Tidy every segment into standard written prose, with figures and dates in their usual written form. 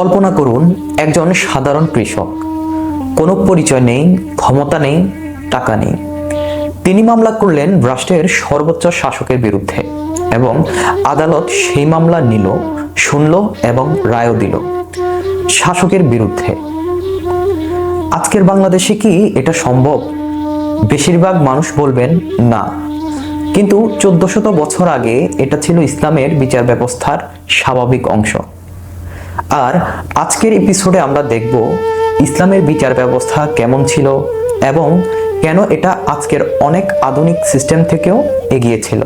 কল্পনা করুন, একজন সাধারণ কৃষক, কোনো পরিচয় নেই, ক্ষমতা নেই, টাকা নেই। তিনি মামলা করলেন রাষ্ট্রের সর্বোচ্চ শাসকের বিরুদ্ধে এবং আদালত সেই মামলা নিল, শুনল এবং রায়ও দিল শাসকের বিরুদ্ধে। আজকের বাংলাদেশে কি এটা সম্ভব? বেশিরভাগ মানুষ বলবেন না, কিন্তু 1400 বছর আগে এটা ছিল ইসলামের বিচার ব্যবস্থার স্বাভাবিক অংশ। আর আজকের এপিসোডে আমরা দেখব ইসলামের বিচার ব্যবস্থা কেমন ছিল এবং কেন এটা আজকের অনেক আধুনিক সিস্টেম থেকেও এগিয়ে ছিল।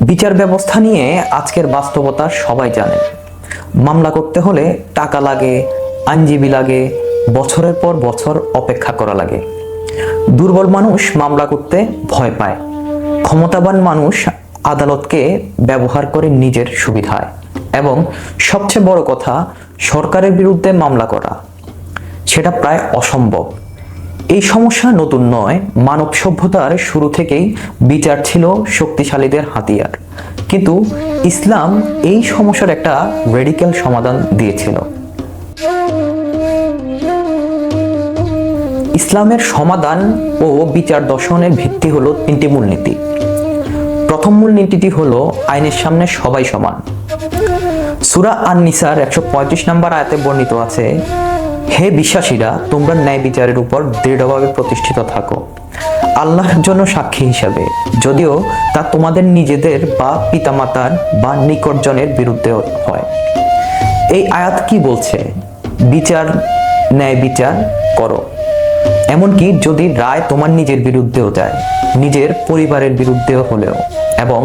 বিচার ব্যবস্থা নিয়ে আজকের বাস্তবতা সবাই জানেন। মামলা করতে হলে টাকা লাগে, আইনজীবী লাগে, বছরের পর বছর অপেক্ষা করা লাগে। দুর্বল মানুষ মামলা করতে ভয় পায়, ক্ষমতাবান মানুষ আদালতকে ব্যবহার করে নিজের সুবিধায়, এবং সবচেয়ে বড় কথা, সরকারের বিরুদ্ধে মামলা করা সেটা প্রায় অসম্ভব। এই সমস্যা নতুন নয়, মানব সভ্যতার শুরু থেকেই বিচার ছিল শক্তিশালীদের হাতিয়ার। কিন্তু ইসলাম এই সমস্যার একটা রেডিক্যাল সমাধান দিয়েছিল। ইসলামের সমাধান ও বিচার দর্শনের ভিত্তি হলো তিনটি মূলনীতি। প্রথম মূলনীতিটি হলো আইনের সামনে সবাই সমান। সূরা আন-নিসার 135 নম্বর আয়াতে বর্ণিত আছে, হে বিশ্বাসীরা, তোমরা ন্যায় বিচারের উপর দৃঢ়ভাবে প্রতিষ্ঠিত থাকো আল্লাহর জন্য সাক্ষী হিসাবে, যদিও তা তোমাদের নিজেদের বা পিতামাতার বা নিকটজনের বিরুদ্ধে হয়। এই আয়াত কি বলছে? ন্যায় বিচার করো, এমনকি যদি রায় তোমার নিজের বিরুদ্ধেও যায়, নিজের পরিবারের বিরুদ্ধেও হলেও এবং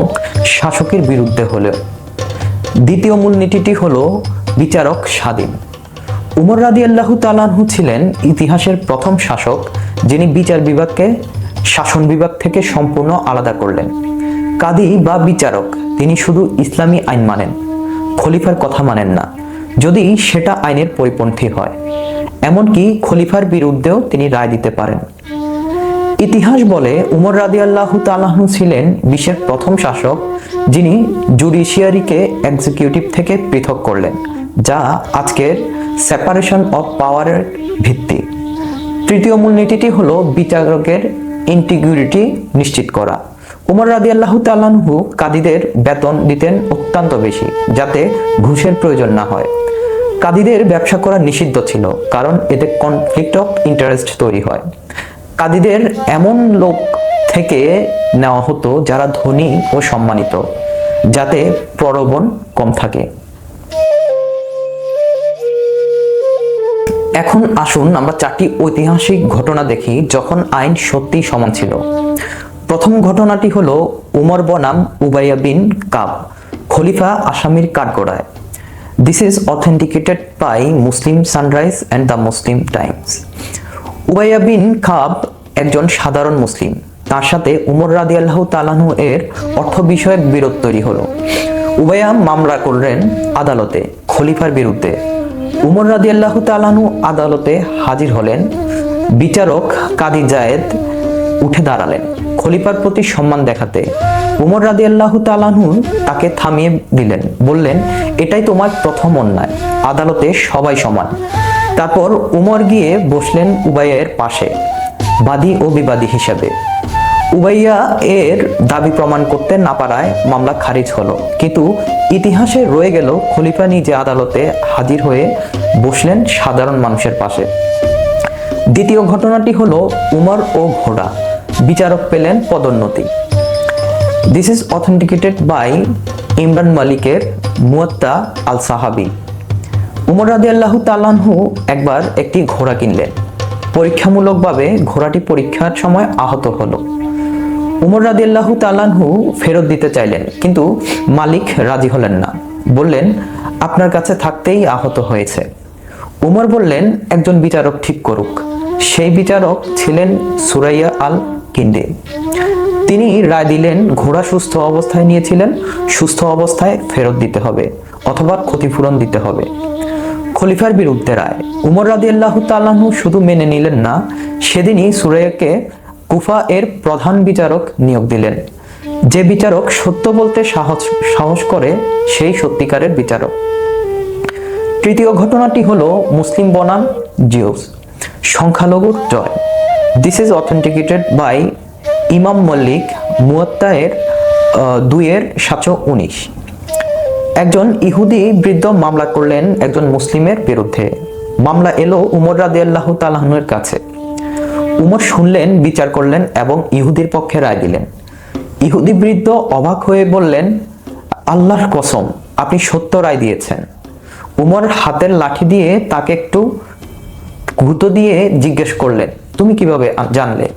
শাসকের বিরুদ্ধে হলেও। দ্বিতীয় মূলনীতিটি হলো বিচারক স্বাধীন। উমর রাদিয়াল্লাহু তাআলা আনহু ছিলেন ইতিহাসের প্রথম শাসক যিনি বিচার বিভাগকে শাসন বিভাগ থেকে সম্পূর্ণ আলাদা করলেন। কাদি বা বিচারক, তিনি শুধু ইসলামী আইন মানেন, খলিফার কথা মানেন না, যদি সেটা আইনের পরিপন্থী হয়। এমনকি খলিফার বিরুদ্ধেও তিনি রায় দিতে পারেন। ইতিহাস বলে উমর রাদিয়াল্লাহু তাআলা আনহু ছিলেন বিশ্বের প্রথম শাসক যিনি জুডিশিয়ারিকে এক্সিকিউটিভ থেকে পৃথক করলেন, যা আজকের সেপারেশন অফ পাওয়ারের ভিত্তি। তৃতীয় মূলনীতিটি হলো বিচারকের ইন্টিগ্রিটি নিশ্চিত করা। উমর রাদিয়াল্লাহু তাআলা আনহু কাদীদের বেতন দিতেন অত্যন্ত বেশি, যাতে ঘুষের প্রয়োজন না হয়। কাদীদের ব্যবসা করা নিষিদ্ধ ছিল, কারণ এতে কনফ্লিক্ট অফ ইন্টারেস্ট তৈরি হয়। কাদীদের এমন লোক থেকে নেওয়া হতো যারা ধনী ও সম্মানিত, যাতে প্রলোভন কম থাকে। এখন আসুন আমরা 4টি ঐতিহাসিক ঘটনা দেখি যখন আইন সত্যিই সমান ছিল। প্রথম ঘটনাটি হলো উমর বনাম উবাইয়া বিন কাব, খলিফা আসামির কাঠগড়ায়। This is authenticated by Muslim Sunrise and the Muslim Times. উবাইয়া বিন কাব একজন সাধারণ মুসলিম। তার সাথে উমর রাদিয়াল্লাহু তাআলা আনহু এর অর্থ বিষয়ক বিরোধ তৈরি হলো। উবাইয়া মামলা করলেন আদালতে খলিফার বিরুদ্ধে। উমর রাদিয়াল্লাহু তাআলা আনহু আদালতে হাজির হলেন। বিচারক কাদি জায়েদ উঠে দাঁড়ালেন খলিফার প্রতি সম্মান দেখাতে। উমর রাদিয়াল্লাহু তাআলা আনহু তাকে থামিয়ে দিলেন, বললেন, এটাই তোমার প্রথম অন্যায়, আদালতে সবাই সমান। তারপর উমর গিয়ে বসলেন উবাইয়ার পাশে বাদী ও বিবাদী হিসাবে। উবাইয়া এর দাবি প্রমাণ করতে না পারায় মামলা খারিজ হলো, কিন্তু ইতিহাসে রয়ে গেল খলিফা নিজে আদালতে হাজির হয়ে বসলেন সাধারণ মানুষের পাশে। দ্বিতীয় ঘটনাটি হলো উমর ও ঘোড়া, বিচারক পেলেন পদোন্নতি। This is authenticated by Imran মালিকের মুয়াত্তা আল সাহাবি। উমর রাদিয়াল্লাহু তাআলা আনহু একবার একটি ঘোড়া কিনলেন। পরীক্ষামূলকভাবে ঘোড়াটি পরীক্ষার সময় আহত হলো। উমর রাদিয়াল্লাহু তাআলা আনহু ফেরত দিতে চাইলেন, কিন্তু মালিক রাজি হলেন না, বললেন, আপনার কাছে থাকতেই আহত হয়েছে। উমর বললেন, একজন বিচারক ঠিক করুক। সেই বিচারক ছিলেন সুরাইয়া আল কিন্দি। তিনি রায় দিলেন, ঘোড়া সুস্থ অবস্থায় নিয়েছিলেন, সুস্থ অবস্থায় ফেরত দিতে হবে অথবা ক্ষতিপূরণ দিতে হবে। খলিফার বিরুদ্ধে রায়। উমর রাদিয়াল্লাহু তাআলা আনহু শুধু মেনে নিলেন না, সেদিনই সুরাইয়াকে কুফা এর প্রধান বিচারক নিয়োগ দিলেন। যে বিচারক সত্য বলতে সাহস করে সেই সত্যিকারের বিচারক। তৃতীয় ঘটনাটি হলো মুসলিম বনাম জিউস, সংখ্যালঘুর জয়। This is authenticated by Imam Malik মুয়াত্তায়ের 2-719। একজন ইহুদি বৃদ্ধ মামলা করলেন একজন মুসলিমের বিরুদ্ধে। মামলা এলো উমর রাদিয়াল্লাহু তাআলা আনহুর কাছে। উমর শুনলেন, বিচার করলেন এবং ইহুদির পক্ষে রায় দিলেন। ইহুদি বৃদ্ধ অবাক হয়ে বললেন, আল্লাহর কসম, আপনি সত্য রায় দিয়েছেন। উমর হাতের লাঠি দিয়ে তাকে একটু গুঁতো দিয়ে জিজ্ঞেস করলেন, তুমি কিভাবে জানলে?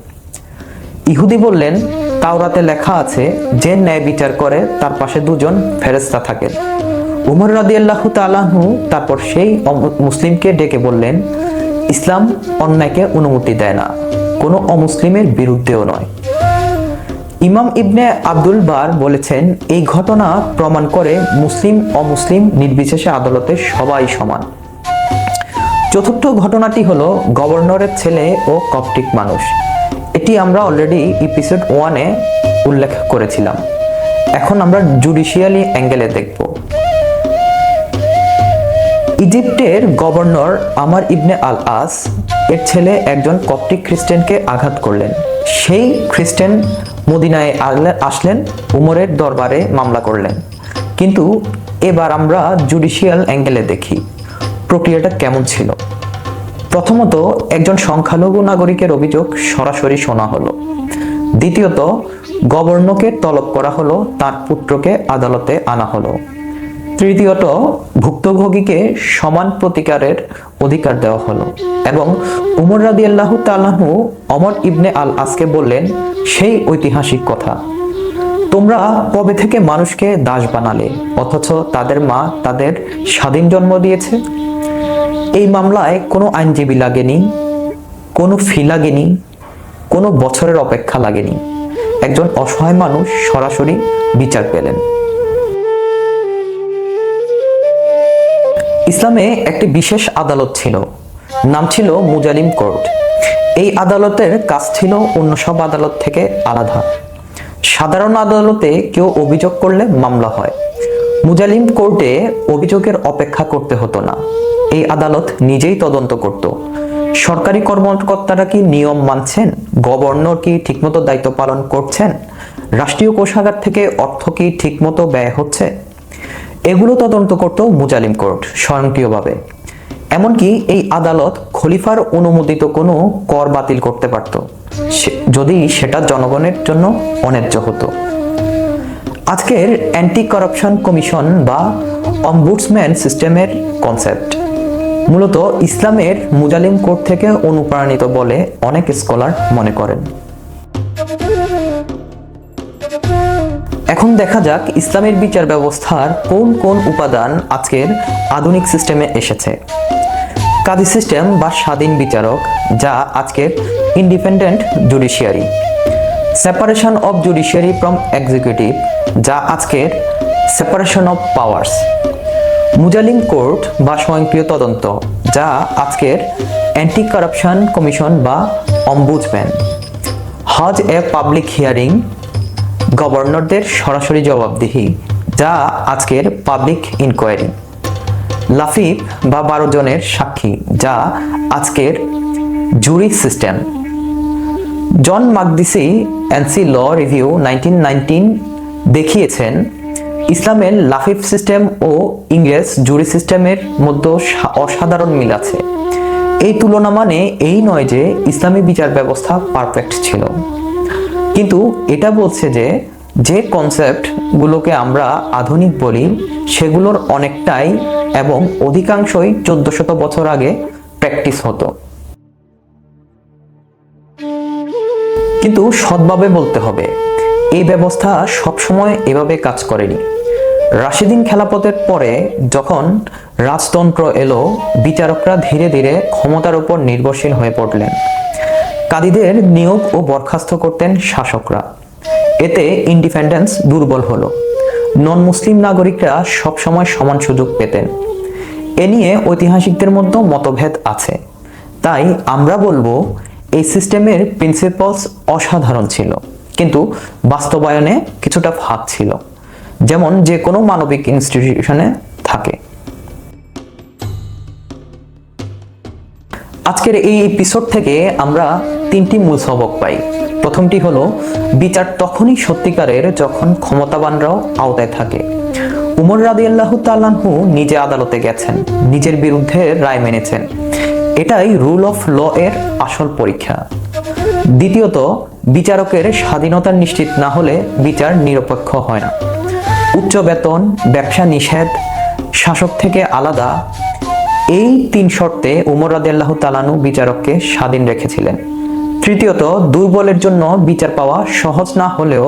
ইহুদি বললেন, তাওরাতে লেখা আছে, যে ন্যায় বিচার করে তার পাশে দুজন ফেরেশতা থাকেন। উমর রাদিয়াল্লাহু তাআলা আনহু তারপর সেই মুসলিমকে ডেকে বললেন, ইসলাম অন্যায়কে অনুমতি দেয় না, কোনো অমুসলিমের বিরুদ্ধেও নয়। ইমাম ইবনে আব্দুল বার বলেছেন, এই ঘটনা প্রমাণ করে মুসলিম অমুসলিম নির্বিশেষে আদালতে সবাই সমান। চতুর্থ ঘটনাটি হলো গভর্নরের ছেলে ও কপটিক মানুষ। এটি আমরা অলরেডি এপিসোড 1-এ উল্লেখ করেছিলাম। এখন আমরা জুডিশিয়ালি অ্যাঙ্গেলে দেখব। ইজিপ্টের গভর্নর আমার ইবনে আল আস এর ছেলে একজন কপটিক খ্রিস্টানকে আঘাত করলেন। সেই খ্রিস্টান মদিনায় আসলেন, উমরের দরবারে মামলা করলেন। কিন্তু এবার আমরা জুডিশিয়াল অ্যাঙ্গেলে দেখি প্রক্রিয়াটা কেমন ছিল। প্রথমত, একজন সংখ্যালঘু নাগরিকের অভিযোগ সরাসরি শোনা হলো। দ্বিতীয়ত, গভর্নরকে তলব করা হলো, তার পুত্রকে আদালতে আনা হলো। তৃতীয়ত, ভুক্তভোগীকে সমান প্রতিকারের অধিকার দেওয়া হলো এবং উমর রাদিয়াল্লাহু তাআলা আনহু ওমর ইবনে আল আসকে বললেন সেই ঐতিহাসিক কথা, তোমরা কবে থেকে মানুষকে দাস বানালে অথচ তাদের মা তাদের স্বাধীন জন্ম দিয়েছে? এই মামলায় কোনো আইনজীবী লাগেনি, কোনো ফি লাগেনি, কোনো বছরের অপেক্ষা লাগেনি। একজন অসহায় মানুষ সরাসরি বিচার পেলেন। ইসলামে একটি বিশেষ আদালত ছিল, নাম ছিল মুজালিম কোর্ট। এই আদালতের কাজ ছিল অন্য সব আদালত থেকে আলাদা। সাধারণ আদালতে কেউ অভিযোগ করলে মামলা হয়। মুজালিম কোর্টে অভিযোগের অপেক্ষা করতে হতো না। এই আদালত নিজেই তদন্ত করত। সরকারি কর্মকর্তারা কি নিয়ম মানছেন? গভর্নর কি ঠিকমতো দায়িত্ব পালন করছেন? রাষ্ট্রীয় কোষাগার থেকে অর্থ কি ঠিকমতো ব্যয় হচ্ছে? এগুলো তদন্ত করত মুজালিম কোর্ট স্বয়ংক্রিয়ভাবে। এমনকি এই আদালত খলিফার অনুমোদিত কোনো কর বাতিল করতে পারত যদি সেটা জনগণের জন্য অন্যায্য হতো। আজকের অ্যান্টি কারাপশন কমিশন বা অম্বুডসম্যান সিস্টেমের কনসেপ্ট মূলত ইসলামের মুজালিম কোর্ট থেকে অনুপ্রাণিত বলে অনেক স্কলার মনে করেন। এখন দেখা যাক ইসলামের বিচার ব্যবস্থার কোন কোন উপাদান আজকের আধুনিক সিস্টেমে এসেছে। কাজী সিস্টেম বা স্বাধীন বিচারক, যা আজকের independent judiciary. Separation of judiciary from executive, যা আজকের সেপারেশন অফ পাওয়ার্স। মুজালিম কোর্ট বা স্বয়ংক্রিয় তদন্ত, যা আজকের অ্যান্টি কারাপশন কমিশন বা অম্বুডসম্যান। হজ এ পাবলিক হিয়ারিং, গভর্নরদের সরাসরি জবাবদিহি, যা আজকের পাবলিক ইনকোয়ারি। লাফিফ বা 12 জনের সাক্ষী, যা আজকের জুরি সিস্টেম। জন মাকদিসি এনসি ল রিভিউ 1919 দেখিয়েছেন ইসলামের লাফিফ সিস্টেম ও ইংরেজ জুরি সিস্টেমের মধ্যে অসাধারণ মিল আছে। এই তুলনা মানে এই নয় যে ইসলামী বিচার ব্যবস্থা পারফেক্ট ছিল, কিন্তু এটা বলছে যে যে কনসেপ্টগুলোকে আমরা আধুনিক বলি সেগুলোর অনেকটাই এবং অধিকাংশই 1400 বছর আগে প্র্যাকটিস হতো। কিন্তু সৎভাবে বলতে হবে, এই ব্যবস্থা সবসময় এভাবে কাজ করেনি। রাশিদিন খেলাফতের পরে যখন রাজতন্ত্র এলো, বিচারকরা ধীরে ধীরে ক্ষমতার উপর নির্ভরশীল হয়ে পড়লেন। কাদীদের নিয়োগ ও বরখাস্ত করতেন শাসকরা। এতে ইন্ডিপেন্ডেন্স দুর্বল হলো। নন মুসলিম নাগরিকরা সবসময় সমান সুযোগ পেতেন। এ নিয়ে ঐতিহাসিকদের মধ্যে মতভেদ আছে। তাই আমরা বলবো এই সিস্টেমের প্রিন্সিপালস অসাধারণ ছিল, কিন্তু বাস্তবায়নে কিছুটা ফাঁক ছিল, যেমন যে কোনো মানবিক ইনস্টিটিউশনে থাকে। আজকের এই এপিসোড থেকে আমরা তিনটি মূল সবক পাই। প্রথমটি হলো, বিচার তখনই সত্যিকারের যখন ক্ষমতাবানরাও আওতায় থাকে। উমর রাদিয়াল্লাহু তাআলা আনহু নিজে আদালতে গেছেন, নিজের বিরুদ্ধে রায় মেনেছেন। এটাই রুল অফ ল এর আসল পরীক্ষা। দ্বিতীয়ত, বিচারকের স্বাধীনতা নিশ্চিত না হলে বিচার নিরপেক্ষ হয় না। উচ্চ বেতন, ব্যবসা নিষেধ, শাসক থেকে আলাদা, এই তিন শর্তে উমর রাদিয়াল্লাহু তাআলা আনহু বিচারককে স্বাধীন রেখেছিলেন। তৃতীয়ত, দুর্বলের জন্য বিচার পাওয়া সহজ না হলেও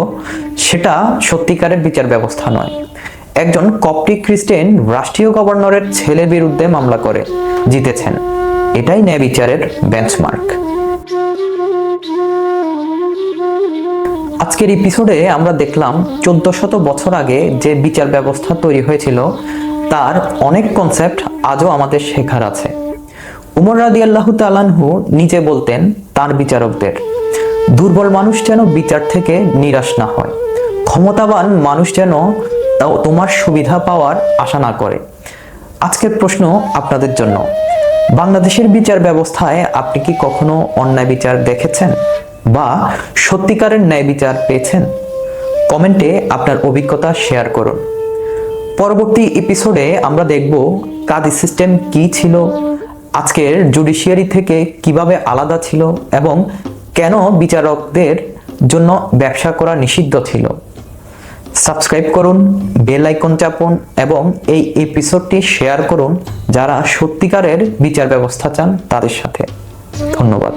সেটা সত্যিকারের বিচার ব্যবস্থা নয়। একজন কপটিক খ্রিস্টান রাষ্ট্রীয় গভর্নরের ছেলের বিরুদ্ধে মামলা করে জিতেছেন। এটাই ন্যায় বিচারের বেঞ্চমার্ক। আজকের এপিসোডে আমরা দেখলাম 1400 বছর আগে যে বিচার ব্যবস্থা তৈরি হয়েছিল তার অনেক কনসেপ্ট আজও আমাদের শেখার আছে। উমর রাদিয়াল্লাহু তাআলা আনহু নিজে বলতেন তার বিচারকদের, দুর্বল মানুষ যেন বিচার থেকে নিরাশ না হয়, ক্ষমতাবান মানুষ যেন তোমার সুবিধা পাওয়ার আশা না করে। আজকের প্রশ্ন আপনাদের জন্য, বাংলাদেশের বিচার ব্যবস্থায় আপনি কি কখনো অন্যায় বিচার দেখেছেন বা সত্যিকারের ন্যায় বিচার পেয়েছেন? কমেন্টে আপনার অভিজ্ঞতা শেয়ার করুন। পরবর্তী এপিসোডে আমরা দেখব কাদি সিস্টেম কি ছিল, আজকের জুডিশিয়ারি থেকে কিভাবে আলাদা ছিল এবং কেন বিচারকদের জন্য ব্যবসা করা নিষিদ্ধ ছিল। সাবস্ক্রাইব করুন, বেল আইকন চাপুন এবং এই এপিসোডটি শেয়ার করুন যারা সত্যিকারের বিচার ব্যবস্থা চান তাদের সাথে। ধন্যবাদ।